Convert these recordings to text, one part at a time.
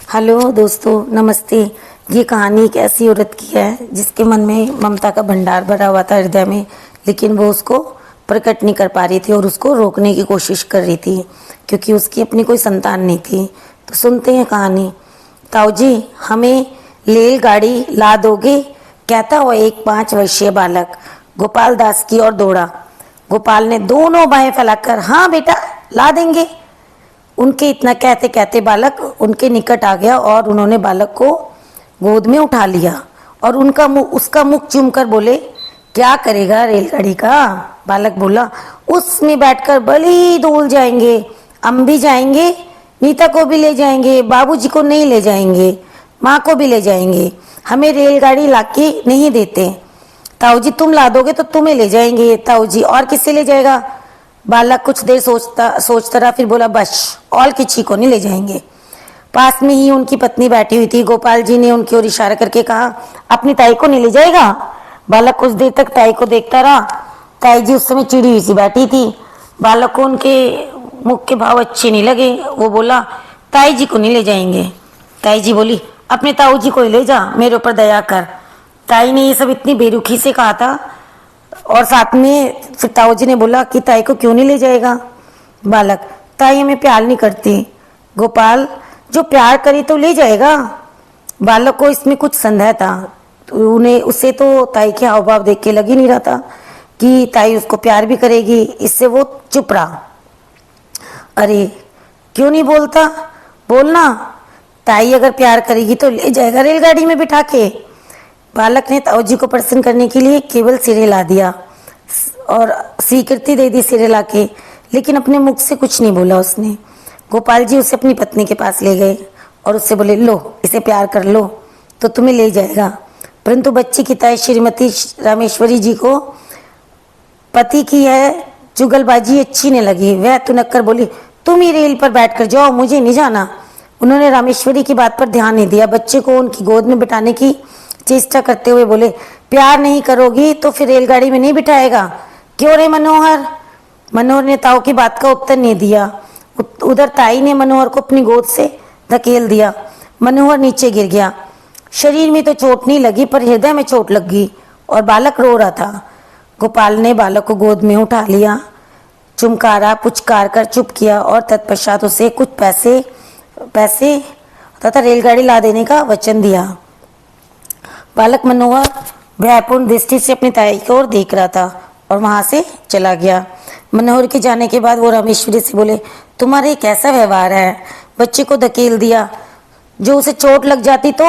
Hello दोस्तों, नमस्ते। ये कहानी एक ऐसी औरत की है जिसके मन में ममता का भंडार भरा हुआ था, हृदय में, लेकिन वो उसको प्रकट नहीं कर पा रही थी और उसको रोकने की कोशिश कर रही थी क्योंकि उसकी अपनी कोई संतान नहीं थी। तो सुनते हैं कहानी। ताऊ जी, हमें रेलगाड़ी ला दोगे? कहता हुआ एक 5 वर्षीय बालक गोपाल दास की ओर दौड़ा। गोपाल ने दोनों बाहें फैलाकर हाँ बेटा, ला देंगे। उनके इतना कहते कहते बालक उनके निकट आ गया और उन्होंने बालक को गोद में उठा लिया और उसका मुख चूम कर बोले, क्या करेगा रेलगाड़ी का? बालक बोला, उसमें बैठकर बड़ी दूर जाएंगे, हम भी जाएंगे, नीता को भी ले जाएंगे, बाबूजी को नहीं ले जाएंगे, माँ को भी ले जाएंगे, हमें रेलगाड़ी लाके नहीं देते। ताऊ जी, तुम ला दोगे तो तुम्हें ले जाएंगे। ताऊ जी, और किससे ले जाएगा? बालक कुछ देर सोचता रहा, फिर बोला, बस और किसी को नहीं ले जाएंगे। पास में ही उनकी पत्नी बैठी हुई थी। गोपाल जी ने उनकी ओर इशारा करके कहा, अपनी ताई को नहीं ले जाएगा? बालक कुछ देर तक ताई को देखता रहा। ताई जी उस समय चिड़ी हुई सी बैठी थी। बालक को उनके मुख के भाव अच्छे नहीं लगे। वो बोला, ताई जी को नहीं ले जाएंगे। ताई जी बोली, अपने ताऊ जी को ले जा, मेरे ऊपर दया कर। ताई ने ये सब इतनी बेरुखी से कहा था और साथ में फिर ताऊ जी ने बोला कि ताई को क्यों नहीं ले जाएगा? बालक, ताई हमें प्यार नहीं करती। गोपाल, जो प्यार करे तो ले जाएगा। बालक को इसमें कुछ संदेह था, तो उन्हें उसे तो ताई के हाव भाव देख के लग ही नहीं रहा था कि ताई उसको प्यार भी करेगी। इससे वो चुप रहा। अरे क्यों नहीं बोलता? बोलना, ताई अगर प्यार करेगी तो ले जाएगा रेलगाड़ी में बिठा के। बालक ने ताऊ जी को प्रसन्न करने के लिए केवल सिरे ला दिया और स्वीकृति दे दी सिरे ला के, लेकिन अपने मुख से कुछ नहीं बोला उसने। गोपाल जी उसे अपनी पत्नी के पास ले गए और उससे बोले, लो इसे प्यार कर लो तो तुम्हें ले जाएगा। परंतु बच्ची की ताई श्रीमती रामेश्वरी जी को पति की है जुगलबाजी अच्छी नहीं लगी। वह तुनक कर बोली, तुम ही रेल पर बैठ कर जाओ, मुझे नहीं जाना। उन्होंने रामेश्वरी की बात पर ध्यान नहीं दिया। बच्चे को उनकी गोद में बिठाने की चेष्टा करते हुए बोले, प्यार नहीं करोगी तो फिर रेलगाड़ी में नहीं बिठाएगा? क्यों रे मनोहर? मनोहर ने ताऊ की बात का उत्तर नहीं दिया। उधर ताई ने मनोहर को अपनी गोद से धकेल दिया। मनोहर नीचे गिर गया। शरीर में तो चोट नहीं लगी पर हृदय में चोट लग गई और बालक रो रहा था। गोपाल ने बालक को गोद में उठा लिया, चुमकारा, पुचकार कर चुप किया और तत्पश्चात उसे कुछ पैसे तथा रेलगाड़ी ला देने का वचन दिया। बालक मनोहर भयपूर्ण दृष्टि से अपनी ताई की ओर देख रहा था और वहां से चला गया। मनोहर के जाने के बाद वो रामेश्वरी से बोले, तुम्हारे कैसा व्यवहार है? बच्चे को धकेल दिया, जो उसे चोट लग जाती तो?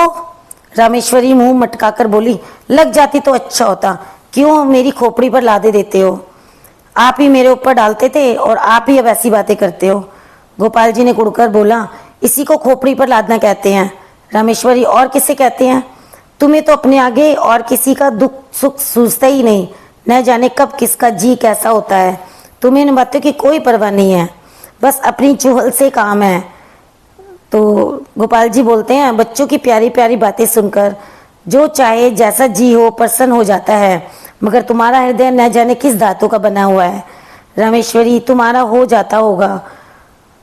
रामेश्वरी मुंह मटकाकर बोली, लग जाती तो अच्छा होता, क्यों मेरी खोपड़ी पर लादे देते हो? आप ही मेरे ऊपर डालते थे और आप ही अब ऐसी बातें करते हो। गोपाल जी ने कुड़कर बोला, इसी को खोपड़ी पर लादना कहते हैं। रामेश्वरी, और किसे कहते हैं? तुम्हें तो अपने आगे और किसी का दुख सुख सूझता ही नहीं, न जाने कब किसका जी कैसा होता है। तुम्हें इन बातों की कोई परवाह नहीं है, बस अपनी चुहल से काम है। तो गोपाल जी बोलते हैं, बच्चों की प्यारी प्यारी बातें सुनकर जो चाहे जैसा जी हो प्रसन्न हो जाता है, मगर तुम्हारा हृदय न जाने किस धातु का बना हुआ है। रामेश्वरी, तुम्हारा हो जाता होगा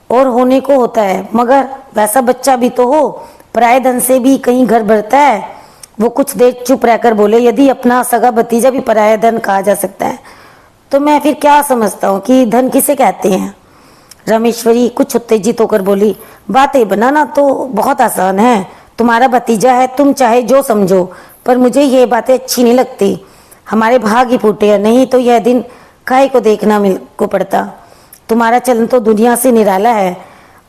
और होने को होता है, मगर वैसा बच्चा भी तो हो, पराये धन से भी कहीं घर भरता है। वो कुछ देर चुप रहकर बोले, यदि अपना सगा भतीजा भी पराया धन कहा जा सकता है तो मैं फिर क्या समझता हूँ कि धन किसे कहते हैं? रामेश्वरी कुछ उत्तेजित होकर बोली, बातें बनाना तो बहुत आसान है, तुम्हारा भतीजा है, तुम चाहे जो समझो, पर मुझे ये बातें अच्छी नहीं लगती। हमारे भाग ही फूटे हैं, नहीं तो यह दिन काहे को देखना मिल को पड़ता। तुम्हारा चलन तो दुनिया से निराला है।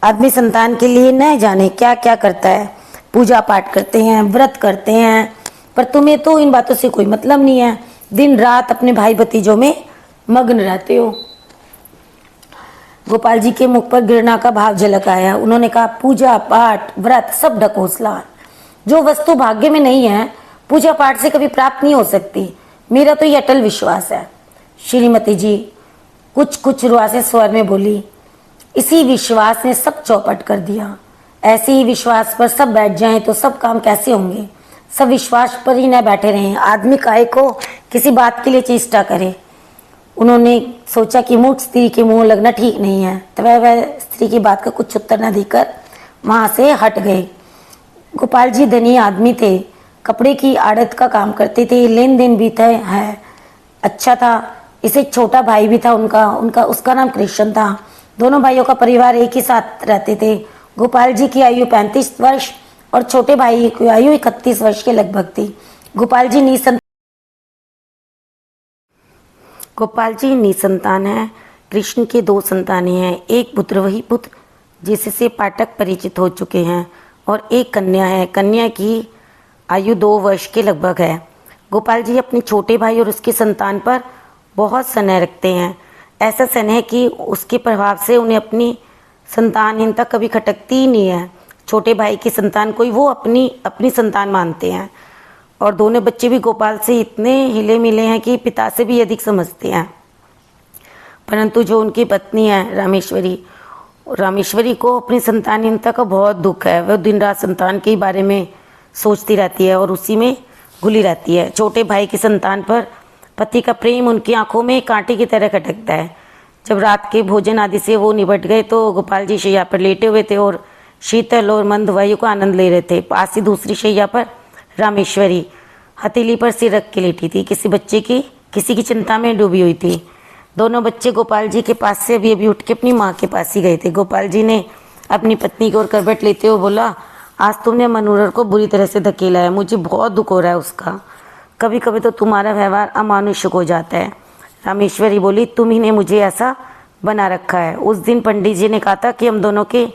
आदमी संतान के लिए न जाने क्या क्या करता है, पूजा पाठ करते हैं, व्रत करते हैं, पर तुम्हें तो इन बातों से कोई मतलब नहीं है। दिन रात अपने भाई भतीजों में मग्न रहते हो। गोपाल जी के मुख पर घृणा का भाव झलक आया। उन्होंने कहा, पूजा पाठ व्रत सब ढकोसला, जो वस्तु भाग्य में नहीं है पूजा पाठ से कभी प्राप्त नहीं हो सकती। मेरा तो ये अटल विश्वास है। श्रीमती जी कुछ रुआसे स्वर में बोली, इसी विश्वास ने सब चौपट कर दिया। ऐसे ही विश्वास पर सब बैठ जाएं तो सब काम कैसे होंगे? सब विश्वास पर ही न बैठे रहें, आदमी काहे को किसी बात के लिए चेष्टा करे। उन्होंने सोचा कि मूर्ख स्त्री के मुंह लगना ठीक नहीं है, तो वह स्त्री की बात का कुछ उत्तर न देकर वहां से हट गए। गोपाल जी धनी आदमी थे, कपड़े की आड़त का काम करते थे, लेन देन भी था है अच्छा था। इसे एक छोटा भाई भी था उनका उनका उसका नाम कृष्ण था। दोनों भाइयों का परिवार एक ही साथ रहते थे। गोपाल जी की आयु 35 वर्ष और छोटे भाई की आयु 31 वर्ष के लगभग थी। गोपाल जी निसंतान है। कृष्ण के 2 संतानें हैं, एक पुत्र वही पुत्र जिससे पाठक परिचित हो चुके हैं और एक कन्या है। कन्या की आयु 2 वर्ष के लगभग है। गोपाल जी अपने छोटे भाई और उसकी संतान पर बहुत स्नेह रखते हैं। ऐसा स्नेह कि उसके प्रभाव से उन्हें अपनी संतानहीनता कभी खटकती ही नहीं है। छोटे भाई की संतान को ही वो अपनी अपनी संतान मानते हैं और दोनों बच्चे भी गोपाल से इतने हिले मिले हैं कि पिता से भी अधिक समझते हैं। परंतु जो उनकी पत्नी है रामेश्वरी को अपनी संतानहीनता का बहुत दुख है। वह दिन रात संतान के बारे में सोचती रहती है और उसी में घुली रहती है। छोटे भाई की संतान पर पति का प्रेम उनकी आंखों में कांटे की तरह खटकता है। जब रात के भोजन आदि से वो निपट गए तो गोपाल जी शैया पर लेटे हुए थे और शीतल और मंद वायु का आनंद ले रहे थे। पास ही दूसरी शैया पर रामेश्वरी हथेली पर सिर रख के लेटी थी, किसी की चिंता में डूबी हुई थी। दोनों बच्चे गोपाल जी के पास से अभी उठ के अपनी माँ के पास ही गए थे। गोपाल जी ने अपनी पत्नी की ओर करवट लेते हुए बोला, आज तुमने मनोहर को बुरी तरह से धकेला है, मुझे बहुत दुख हो रहा है उसका। कभी कभी तो तुम्हारा व्यवहार अमानुषिक हो जाता है। रामेश्वरी बोली, तुम ही ने मुझे ऐसा बना रखा है। उस दिन पंडित जी ने कहा था कि हम दोनों के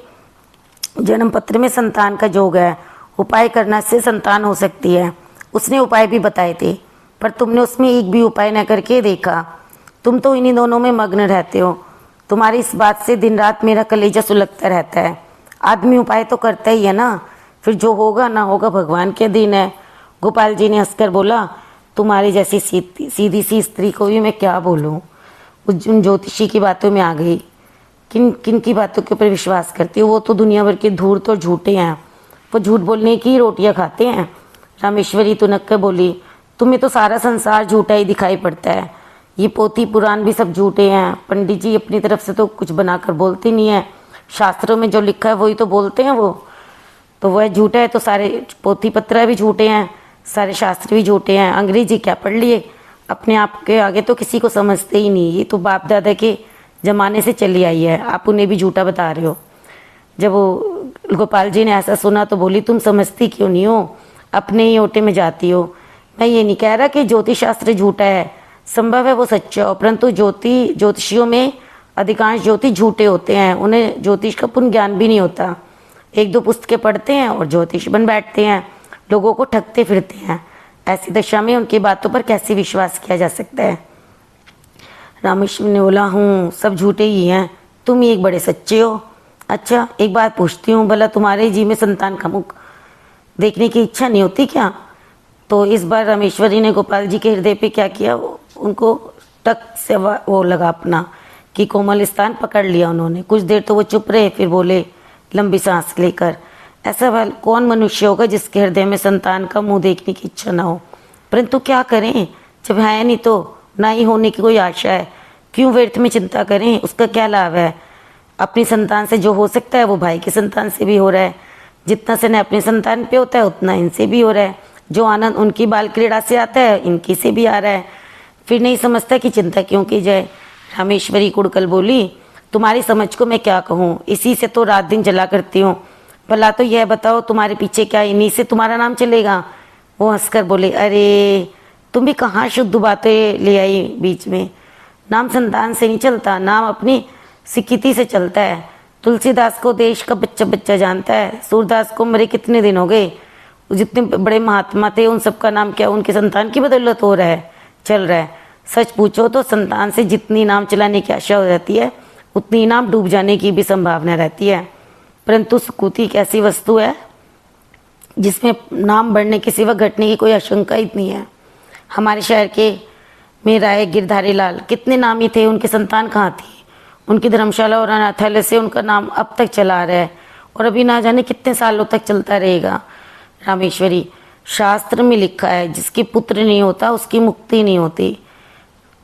जन्म पत्र में संतान का योग है, उपाय करने से संतान हो सकती है। उसने उपाय भी बताए थे, पर तुमने उसमें एक भी उपाय न करके देखा। तुम तो इन्हीं दोनों में मग्न रहते हो। तुम्हारी इस बात से दिन रात मेरा कलेजा सुलगता रहता है। आदमी उपाय तो करता ही है ना, फिर जो होगा ना होगा भगवान के दिन है। गोपाल जी ने हंसकर बोला, तुम्हारी जैसी सीधी सी स्त्री को भी मैं क्या बोलूं। उन ज्योतिषी की बातों में आ गई। किन किन की बातों के ऊपर विश्वास करती हो? वो तो दुनिया भर के धूर्त और झूठे हैं, वो झूठ बोलने की रोटियां खाते हैं। रामेश्वरी तुनक कर बोली, तुम्हें तो सारा संसार झूठा ही दिखाई पड़ता है। ये पोथी पुराण भी सब झूठे हैं। पंडित जी अपनी तरफ से तो कुछ बनाकर बोलते नहीं है। शास्त्रों में जो लिखा है वही तो बोलते हैं। वो तो वह झूठा है तो सारे पोथी पत्र भी झूठे हैं, सारे शास्त्र भी झूठे हैं। अंग्रेजी क्या पढ़ लिए, अपने आप के आगे तो किसी को समझते ही नहीं। ये तो बाप दादा के ज़माने से चली आई है, आप उन्हें भी झूठा बता रहे हो। जब वो गोपाल जी ने ऐसा सुना तो बोली, तुम समझती क्यों नहीं हो, अपने ही ओटे में जाती हो। मैं ये नहीं कह रहा कि ज्योतिष शास्त्र झूठा है, संभव है वो सच्चा हो, परंतु ज्योतिषियों में अधिकांश ज्योतिष झूठे होते हैं। उन्हें ज्योतिष का पूर्ण ज्ञान भी नहीं होता। 1-2 पुस्तकें पढ़ते हैं और ज्योतिष बन बैठते हैं, लोगों को ठगते फिरते हैं। ऐसी दशा में उनकी बातों पर कैसे विश्वास किया जा सकता है? रामेश्वर ने बोला, हूँ सब झूठे ही हैं, तुम ही एक बड़े सच्चे हो। अच्छा एक बात पूछती हूँ, भला तुम्हारे जी में संतान का मुख देखने की इच्छा नहीं होती क्या? तो इस बार रामेश्वरी ने गोपाल जी के हृदय पे क्या किया, उनको टक से वो लगा अपना कि कोमल स्थान पकड़ लिया उन्होंने। कुछ देर तो वो चुप रहे, फिर बोले लंबी सांस लेकर, ऐसा कौन मनुष्य होगा जिसके हृदय में संतान का मुंह देखने की इच्छा ना हो? परंतु क्या करें, जब है नहीं तो ना ही होने की कोई आशा है, क्यों व्यर्थ में चिंता करें, उसका क्या लाभ है? अपनी संतान से जो हो सकता है वो भाई की संतान से भी हो रहा है। जितना स्नेह अपनी संतान पे होता है उतना इनसे भी हो रहा है। जो आनंद उनकी बाल क्रीड़ा से आता है इनकी से भी आ रहा है। फिर नहीं समझता कि चिंता क्यों की जाए। रामेश्वरी कुड़कल बोली, तुम्हारी समझ को मैं क्या कहूँ, इसी से तो रात दिन चला करती हूँ। भला तो यह बताओ तुम्हारे पीछे क्या इन्हीं से तुम्हारा नाम चलेगा? वो हंसकर बोले, अरे तुम भी कहाँ शुद्ध बातें ले आई बीच में। नाम संतान से नहीं चलता, नाम अपनी सिक्किती से चलता है। तुलसीदास को देश का बच्चा बच्चा जानता है। सूरदास को मरे कितने दिन हो गए, जितने बड़े महात्मा थे उन सबका नाम क्या उनकी संतान की बदौलत हो रहा है, चल रहा है। सच पूछो तो संतान से जितनी नाम चलाने की आशा हो जाती है उतनी नाम डूब जाने की भी संभावना रहती है। परंतु सुकृति एक ऐसी वस्तु है जिसमें नाम बढ़ने के सिवा घटने की कोई आशंका ही नहीं है। हमारे शहर के में राय गिरधारी लाल कितने नामी थे, उनकी संतान कहाँ थी? उनकी धर्मशाला और अनाथालय से उनका नाम अब तक चला आ रहा है और अभी ना जाने कितने सालों तक चलता रहेगा। रामेश्वरी, शास्त्र में लिखा है जिसके पुत्र नहीं होता उसकी मुक्ति नहीं होती।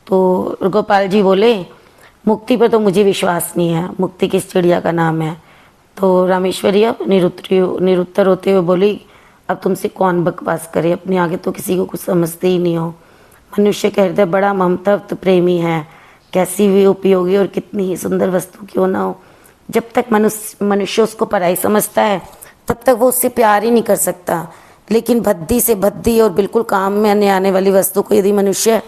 तो गोपाल जी बोले, मुक्ति पर तो मुझे विश्वास नहीं है, मुक्ति किस चिड़िया का नाम है। तो रामेश्वरी अब निरुत्तर होते हुए बोली, अब तुमसे कौन बकवास करे, अपने आगे तो किसी को कुछ समझते ही नहीं हो। मनुष्य का हृदय बड़ा ममतावत प्रेमी है, कैसी भी उपयोगी और कितनी ही सुंदर वस्तु क्यों ना हो, जब तक मनुष्य उसको पराई समझता है तब तक वो उससे प्यार ही नहीं कर सकता। लेकिन भद्दी से भद्दी और बिल्कुल काम में आने वाली वस्तु को यदि मनुष्य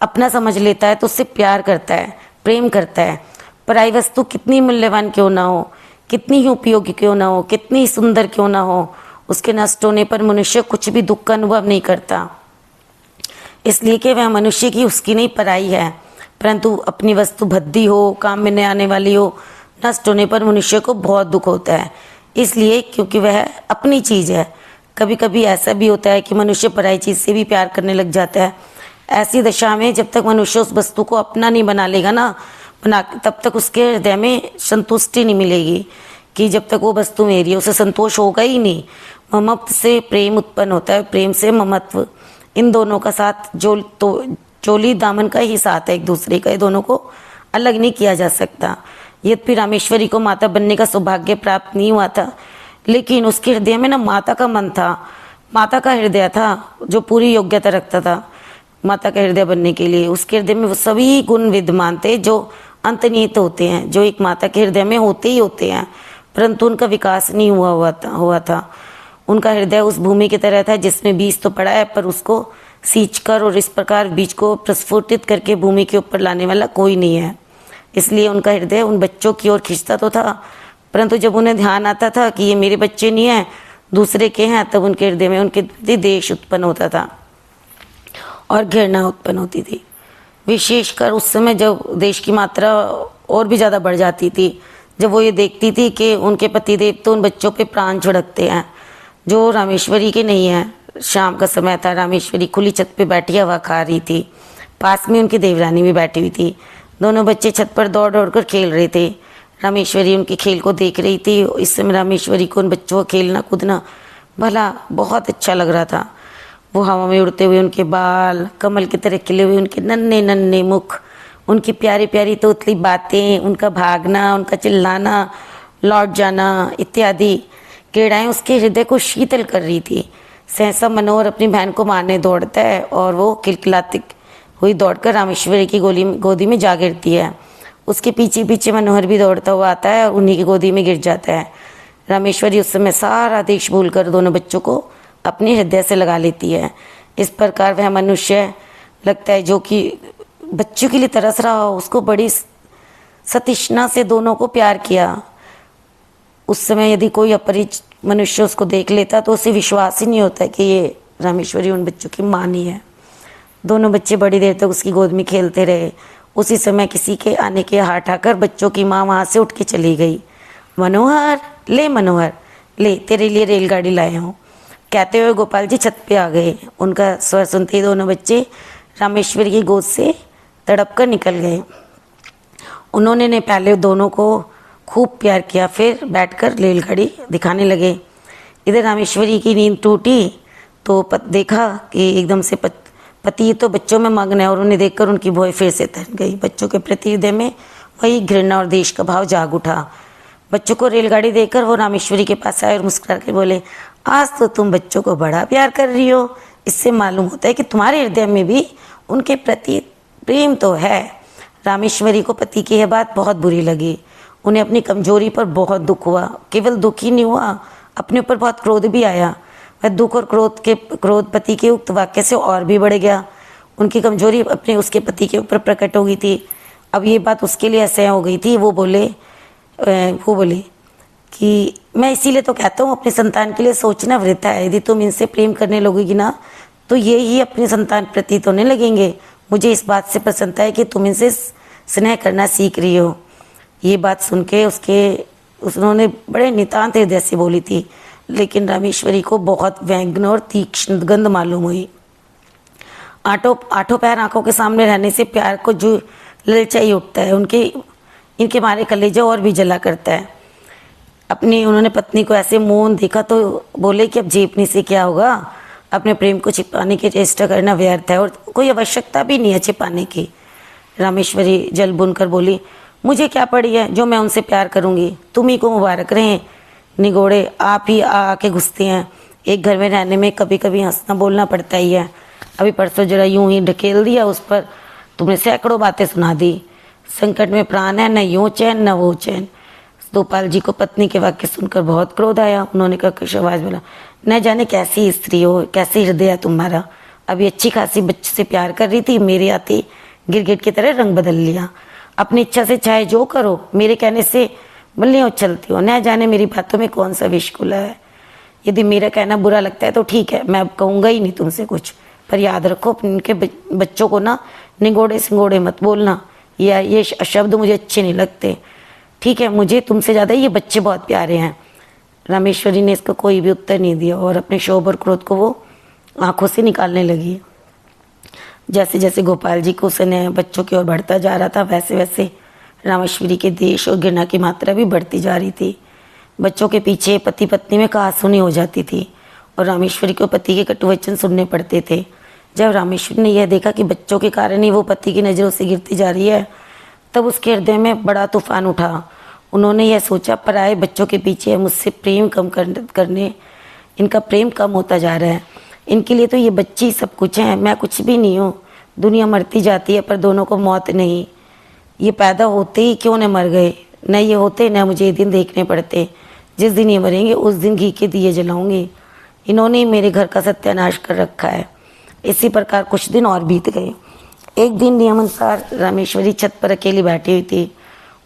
अपना समझ लेता है तो उससे प्यार करता है, प्रेम करता है। पराई वस्तु कितनी मूल्यवान क्यों ना हो, कितनी ही उपयोगी क्यों ना हो, कितनी ही सुंदर क्यों ना हो, उसके नष्ट होने पर मनुष्य कुछ भी दुख का अनुभव नहीं करता, इसलिए कि वह मनुष्य की उसकी नहीं पराई है। परंतु अपनी वस्तु भद्दी हो, काम में न आने वाली हो, नष्ट होने पर मनुष्य को बहुत दुख होता है, इसलिए क्योंकि वह अपनी चीज़ है। कभी कभी ऐसा भी होता है कि मनुष्य पराई चीज़ से भी प्यार करने लग जाता है। ऐसी दशा में जब तक मनुष्य उस वस्तु को अपना नहीं बना लेगा ना, तब तक उसके हृदय में संतुष्टि नहीं मिलेगी कि जब तक वो वस्तु मेरी है, उसे संतोष होगा ही नहीं। ममत्व से प्रेम उत्पन्न होता है, प्रेम से ममत्व, इन दोनों का साथ चोली दामन का ही साथ है एक दूसरे का, ये दोनों को अलग नहीं किया जा सकता। यद्यपि रामेश्वरी को माता बनने का सौभाग्य प्राप्त नहीं हुआ था, लेकिन उसके हृदय में ना माता का मन था, माता का हृदय था जो पूरी योग्यता रखता था माता का हृदय बनने के लिए। उसके हृदय में वो सभी गुण विद्यमान थे जो अंतर्निहित होते हैं, जो एक माता के हृदय में होते ही होते हैं, परंतु उनका विकास नहीं हुआ था। उनका हृदय उस भूमि की तरह था जिसमें बीज तो पड़ा है, पर उसको सींचकर और इस प्रकार बीज को प्रस्फुटित करके भूमि के ऊपर लाने वाला कोई नहीं है। इसलिए उनका हृदय उन बच्चों की ओर खींचता तो था, परंतु जब उन्हें ध्यान आता था कि ये मेरे बच्चे नहीं हैं, दूसरे के हैं, तब उनके हृदय में उनके प्रति द्वेष उत्पन्न होता था और घृणा उत्पन्न होती थी। विशेषकर उस समय जब देश की मात्रा और भी ज़्यादा बढ़ जाती थी, जब वो ये देखती थी कि उनके पतिदेव तो उन बच्चों पे प्राण छिड़कते हैं जो रामेश्वरी के नहीं है। शाम का समय था, रामेश्वरी खुली छत पे बैठी हवा खा रही थी, पास में उनकी देवरानी भी बैठी हुई थी। दोनों बच्चे छत पर दौड़ दौड़ कर खेल रहे थे। रामेश्वरी उनके खेल को देख रही थी। इस समय रामेश्वरी को उन बच्चों को खेलना कूदना भला बहुत अच्छा लग रहा था। वो हवा में उड़ते हुए उनके बाल, कमल की तरह खिले हुए उनके नन्हे नन्हे मुख, उनकी प्यारी प्यारी तोतली बातें, उनका भागना, उनका चिल्लाना, लौट जाना इत्यादि क्रीड़ाएं उसके हृदय को शीतल कर रही थी। सहसा मनोहर अपनी बहन को मारने दौड़ता है और वो खिलखिलाती हुई दौड़कर रामेश्वरी की गोदी में जा गिरती है। उसके पीछे पीछे मनोहर भी दौड़ता हुआ आता है और उन्हीं की गोदी में गिर जाता है। रामेश्वरी उस समय सारा देश भूलकर दोनों बच्चों को अपने हृदय से लगा लेती है। इस प्रकार वह मनुष्य लगता है जो कि बच्चों के लिए तरस रहा हो, उसको बड़ी सतृष्णा से दोनों को प्यार किया। उस समय यदि कोई अपरिचित मनुष्य उसको देख लेता तो उसे विश्वास ही नहीं होता कि ये रामेश्वरी उन बच्चों की माँ नहीं है। दोनों बच्चे बड़ी देर तक उसकी गोद में खेलते रहे। उसी समय किसी के आने के हाथ आकर बच्चों की माँ वहाँ से उठ के चली गई। मनोहर ले तेरे लिए रेलगाड़ी लाए हूँ, कहते हुए गोपाल जी छत पे आ गए। उनका स्वर सुनते ही दोनों बच्चे रामेश्वरी की गोद से तड़प कर निकल गए। उन्होंने ने पहले दोनों को खूब प्यार किया, फिर बैठकर रेलगाड़ी दिखाने लगे। इधर रामेश्वरी की नींद टूटी तो देखा कि एकदम से पति तो बच्चों में मग्न है और उन्हें देखकर उनकी भौहें फिर से तन गई। बच्चों के प्रति हृदय में वही घृणा और देश का भाव जाग उठा। बच्चों को रेलगाड़ी देकर वो रामेश्वरी के पास आए और मुस्कुरा के बोले, आज तो तुम बच्चों को बड़ा प्यार कर रही हो। इससे मालूम होता है कि तुम्हारे हृदय में भी उनके प्रति प्रेम तो है। रामेश्वरी को पति की यह बात बहुत बुरी लगी। उन्हें अपनी कमजोरी पर बहुत दुख हुआ। केवल दुख ही नहीं हुआ, अपने ऊपर बहुत क्रोध भी आया। वह दुख और क्रोध पति के उक्त वाक्य से और भी बढ़ गया। उनकी कमजोरी अपने उसके पति के ऊपर प्रकट हो गई थी। अब ये बात उसके लिए असह्य हो गई थी। वो बोले कि मैं इसीलिए तो कहता हूँ अपनी संतान के लिए सोचना वृथा है। यदि तुम इनसे प्रेम करने लगोगी ना तो ये ही अपनी संतान प्रति तो नहीं लगेंगे। मुझे इस बात से प्रसन्नता है कि तुम इनसे स्नेह करना सीख रही हो। ये बात सुन के उन्होंने बड़े नितांत हृदय से बोली थी, लेकिन रामेश्वरी को बहुत व्यंग्य और तीक्ष्ण गंध मालूम हुई। आठों पैर आंखों के सामने रहने से प्यार को जो ललचा ही उठता है, इनके मारे कलेजा और भी जला करता है। उन्होंने पत्नी को ऐसे मौन देखा तो बोले कि अब जीपने से क्या होगा, अपने प्रेम को छिपाने की चेष्टा करना व्यर्थ है और कोई आवश्यकता भी नहीं है छिपाने की। रामेश्वरी जल बुनकर बोली, मुझे क्या पड़ी है जो मैं उनसे प्यार करूंगी, तुम ही को मुबारक रहें। निगोड़े आप ही आके घुसते हैं। एक घर में रहने में कभी कभी हंसना बोलना पड़ता ही है। अभी परसों जरा यूं ही ढकेल दिया उस पर, तुमने सैकड़ों बातें सुना दी। संकट में प्राण है, न यूं चैन न वो चैन। दोपाल जी को पत्नी के वाक्य सुनकर बहुत क्रोध आया। उन्होंने कर्कश आवाज बोला, न जाने कैसी स्त्री हो, कैसी हृदय है तुम्हारा। अभी अच्छी खासी बच्चे से प्यार कर रही थी, मेरे आते गिरगिट की तरह रंग बदल लिया। अपनी इच्छा से चाहे जो करो, मेरे कहने से बल्लियाँ उछलती हो। न जाने मेरी बातों में कौन सा विष घुला है। यदि मेरा कहना बुरा लगता है तो ठीक है, मैं अब कहूँगा ही नहीं तुमसे कुछ। पर याद रखो, उनके बच्चों को ना निगोड़े सिंगोड़े मत बोलना, या ये शब्द मुझे अच्छे नहीं लगते। ठीक है, मुझे तुमसे ज़्यादा ये बच्चे बहुत प्यारे हैं। रामेश्वरी ने इसका कोई भी उत्तर नहीं दिया और अपने शोभ और क्रोध को वो आंखों से निकालने लगी। जैसे जैसे गोपाल जी को उसने बच्चों की ओर बढ़ता जा रहा था, वैसे वैसे रामेश्वरी के देश और घृणा की मात्रा भी बढ़ती जा रही थी। बच्चों के पीछे पति पत्नी में कहासुनी हो जाती थी और रामेश्वरी को पति के कटु वचन सुनने पड़ते थे। जब रामेश्वरी ने यह देखा कि बच्चों के कारण ही वो पति की नज़रों से गिरती जा रही है, तब उसके हृदय में बड़ा तूफान उठा। उन्होंने यह सोचा, पराए बच्चों के पीछे मुझसे प्रेम कम करने इनका प्रेम कम होता जा रहा है। इनके लिए तो ये बच्चे ही सब कुछ हैं, मैं कुछ भी नहीं हूँ। दुनिया मरती जाती है पर दोनों को मौत नहीं। ये पैदा होते ही क्यों न मर गए, न ये होते न मुझे ये दिन देखने पड़ते। जिस दिन ये मरेंगे उस दिन घी के दिए जलाऊंगी। इन्होंने ही मेरे घर का सत्यानाश कर रखा है। इसी प्रकार कुछ दिन और बीत गए। एक दिन नियमानुसार रामेश्वरी छत पर अकेली बैठी हुई थी।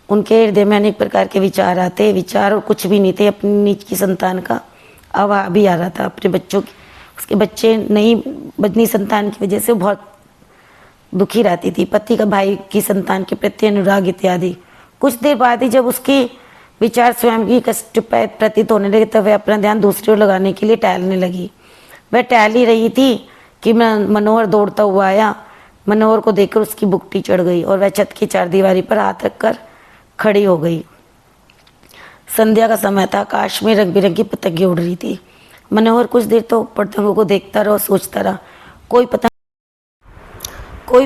उनके हृदय में अनेक प्रकार के विचार आते, विचार और कुछ भी नहीं थे। अपनी नीच की संतान का आवाज भी आ रहा था। अपने बच्चों की, उसके बच्चे नहीं बदनी संतान की वजह से बहुत दुखी रहती थी। पति का भाई की संतान के प्रति अनुराग इत्यादि। कुछ देर बाद ही जब उसके विचार स्वयं की कष्ट प्रतीत होने लगे, तब वह अपना ध्यान दूसरी ओर लगाने के लिए टहलने लगी। वह टहल ही रही थी कि मनोहर दौड़ता हुआ आया। मनोहर को देखकर उसकी बुकटी चढ़ गई और वह छत की चारदीवारी पर हाथ रखकर खड़ी हो गई। संध्या का समय था। आकाश में रंग बिरंगी पतंगें उड़ रही थी। मनोहर कुछ देर तो पतंगों को देखता रहा और सोचता रहा, कोई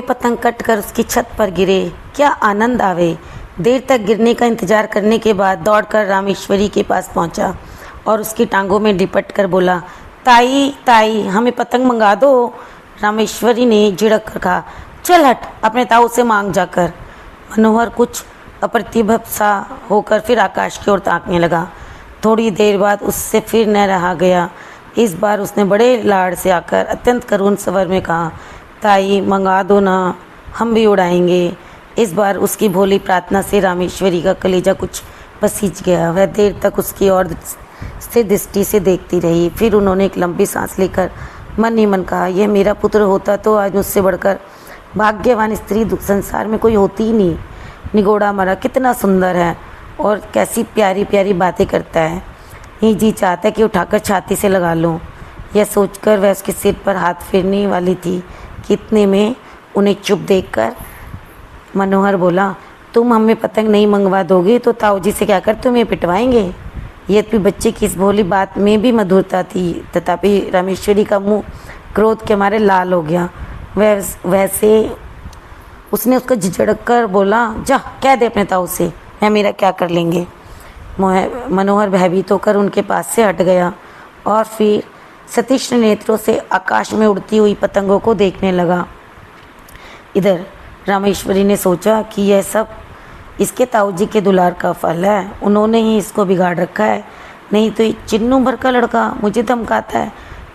पतंग कट कर उसकी छत पर गिरे, क्या आनंद आवे। देर तक गिरने का इंतजार करने के बाद दौड़कर रामेश्वरी के पास पहुंचा और उसकी टांगों में लिपट कर बोला, ताई ताई हमें पतंग मंगा दो। रामेश्वरी ने झिड़क कर कहा, चल हट, अपने ताऊ से मांग जाकर। मनोहर कुछ अप्रतिभ सा होकर फिर आकाश की ओर ताकने लगा। थोड़ी देर बाद उससे फिर न रहा गया। इस बार उसने बड़े लाड़ से आकर अत्यंत करुण स्वर में कहा, ताई मंगा दो ना, हम भी उड़ाएंगे। इस बार उसकी भोली प्रार्थना से रामेश्वरी का कलेजा कुछ पसीज गया। वह देर तक उसकी ओर स्थिर दृष्टि से देखती रही। फिर उन्होंने एक लंबी सांस लेकर मन ही मन कहा, यह मेरा पुत्र होता तो आज मुझसे बढ़कर भाग्यवान स्त्री संसार में कोई होती ही नहीं। निगोड़ा मरा कितना सुंदर है और कैसी प्यारी प्यारी बातें करता है। ये जी चाहता है कि उठाकर छाती से लगा लूँ। यह सोचकर वह उसके सिर पर हाथ फेरने वाली थी कि इतने में उन्हें चुप देखकर मनोहर बोला, तुम हमें पतंग नहीं मंगवा दोगे तो ताऊ जी से क्या कर तुम्हें पिटवाएंगे। यद्यपि बच्चे की इस भोली बात में भी मधुरता थी, तथापि रामेश्वरी का मुंह क्रोध के मारे लाल हो गया। वैसे उसने उसको झिझक कर बोला, जा कह दे अपने ताऊ से, मैं मेरा क्या कर लेंगे। मनोहर भयभीत होकर उनके पास से हट गया और फिर सतीक्ष्ण नेत्रों से आकाश में उड़ती हुई पतंगों को देखने लगा। इधर रामेश्वरी ने सोचा कि यह सब इसके ताऊ जी के दुलार का फल है। उन्होंने ही इसको बिगाड़ रखा है, नहीं तो ये चिन्नू भर का लड़का मुझे धमकाता है।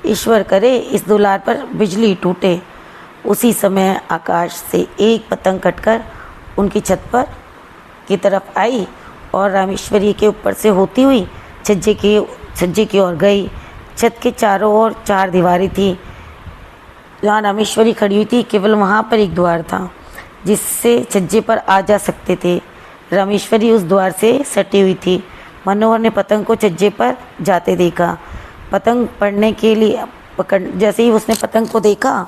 ईश्वर करे इस दुलार पर बिजली टूटे। उसी समय आकाश से एक पतंग कटकर उनकी छत पर की तरफ आई और रामेश्वरी के ऊपर से होती हुई छज्जे की ओर गई। छत के चारों ओर चार दीवारें थी। जहाँ रामेश्वरी खड़ी हुई थी केवल वहाँ पर एक द्वार था जिससे छज्जे पर आ जा सकते थे। रामेश्वरी उस द्वार से सटी हुई थी। मनोहर ने पतंग को छज्जे पर जाते देखा। पतंग पकड़ने के लिए जैसे ही उसने पतंग को देखा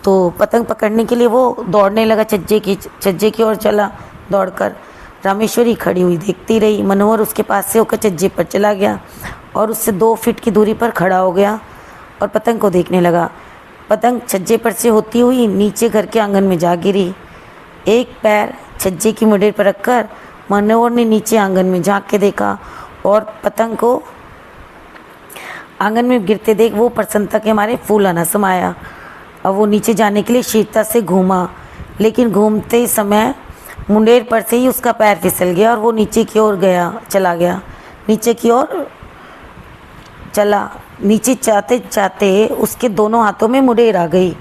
तो पतंग पकड़ने के लिए वो दौड़ने लगा, छज्जे की ओर चला दौड़कर। रामेश्वरी खड़ी हुई देखती रही। मनोहर उसके पास से होकर छज्जे पर चला गया और उससे 2 फीट की दूरी पर खड़ा हो गया और पतंग को देखने लगा। पतंग छज्जे पर से होती हुई नीचे घर के आंगन में जा गिरी। एक पैर छज्जे की मुडेर पर रखकर मनोहर ने नीचे आंगन में झांक के देखा और पतंग को आंगन में गिरते देख वो प्रसन्नता के मारे फूलन समाया। अब वो नीचे जाने के लिए शीघ्रता से घूमा, लेकिन घूमते समय मुंडेर पर से ही उसका पैर फिसल गया और वो नीचे की ओर चला गया। नीचे की ओर चला, नीचे जाते जाते उसके दोनों हाथों में मुंडेर आ गई।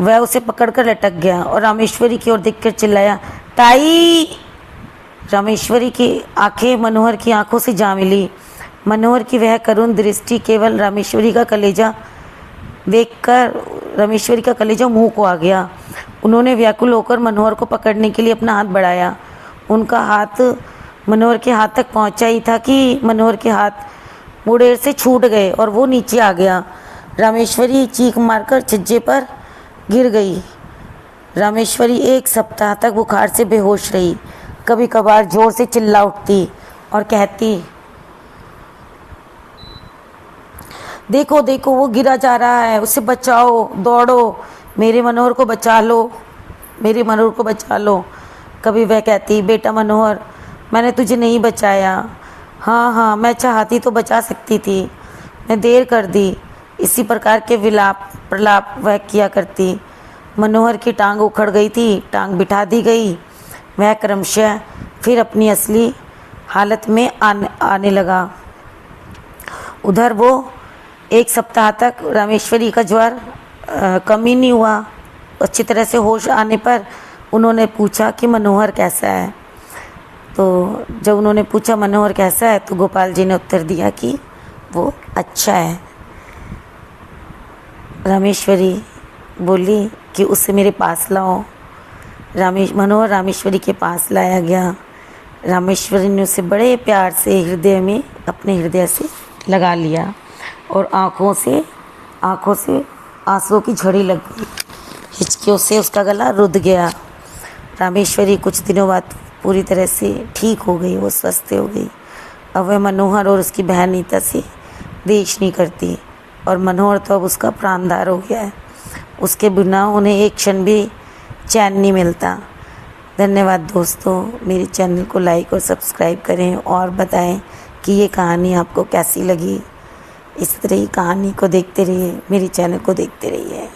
वह उसे पकड़कर लटक गया और रामेश्वरी की ओर देखकर चिल्लाया, ताई। रामेश्वरी की आंखें मनोहर की आंखों से जा मिली। मनोहर की वह करुण दृष्टि केवल रामेश्वरी का कलेजा देखकर रामेश्वरी का कलेजा मुंह को आ गया। उन्होंने व्याकुल होकर मनोहर को पकड़ने के लिए अपना हाथ बढ़ाया। उनका हाथ मनोहर के हाथ तक पहुंचा ही था कि मनोहर के हाथ मुड़ेर से छूट गए और वो नीचे आ गया। रामेश्वरी चीख मारकर छज्जे पर गिर गई। रामेश्वरी 1 सप्ताह तक बुखार से बेहोश रही। कभी कभार जोर से चिल्ला उठती और कहती, देखो देखो वो गिरा जा रहा है, उसे बचाओ, दौड़ो, मेरे मनोहर को बचा लो, मेरे मनोहर को बचा लो। कभी वह कहती, बेटा मनोहर, मैंने तुझे नहीं बचाया। हाँ हाँ, मैं चाहती तो बचा सकती थी, मैं देर कर दी। इसी प्रकार के विलाप प्रलाप वह किया करती। मनोहर की टांग उखड़ गई थी, टांग बिठा दी गई। वह क्रमशः फिर अपनी असली हालत में आने लगा। उधर वो 1 सप्ताह तक रामेश्वरी का ज्वर कम ही नहीं हुआ। अच्छी तरह से होश आने पर उन्होंने पूछा कि मनोहर कैसा है। तो जब उन्होंने पूछा मनोहर कैसा है, तो गोपाल जी ने उत्तर दिया कि वो अच्छा है। रामेश्वरी बोली कि उसे मेरे पास लाओ। मनोहर रामेश्वरी के पास लाया गया। रामेश्वरी ने उसे बड़े प्यार से हृदय में अपने हृदय से लगा लिया और आँखों से आंसुओं की झड़ी लग गई। हिचकियों से उसका गला रुध गया। रामेश्वरी कुछ दिनों बाद पूरी तरह से ठीक हो गई, वो स्वस्थ हो गई। अब वह मनोहर और उसकी बहन नीता से देश नहीं करती और मनोहर तो अब उसका प्राणदार हो गया है। उसके बिना उन्हें एक क्षण भी चैन नहीं मिलता। धन्यवाद दोस्तों, मेरे चैनल को लाइक और सब्सक्राइब करें और बताएं कि ये कहानी आपको कैसी लगी। इस तरह की कहानी को देखते रहिए, मेरे चैनल को देखते रहिए।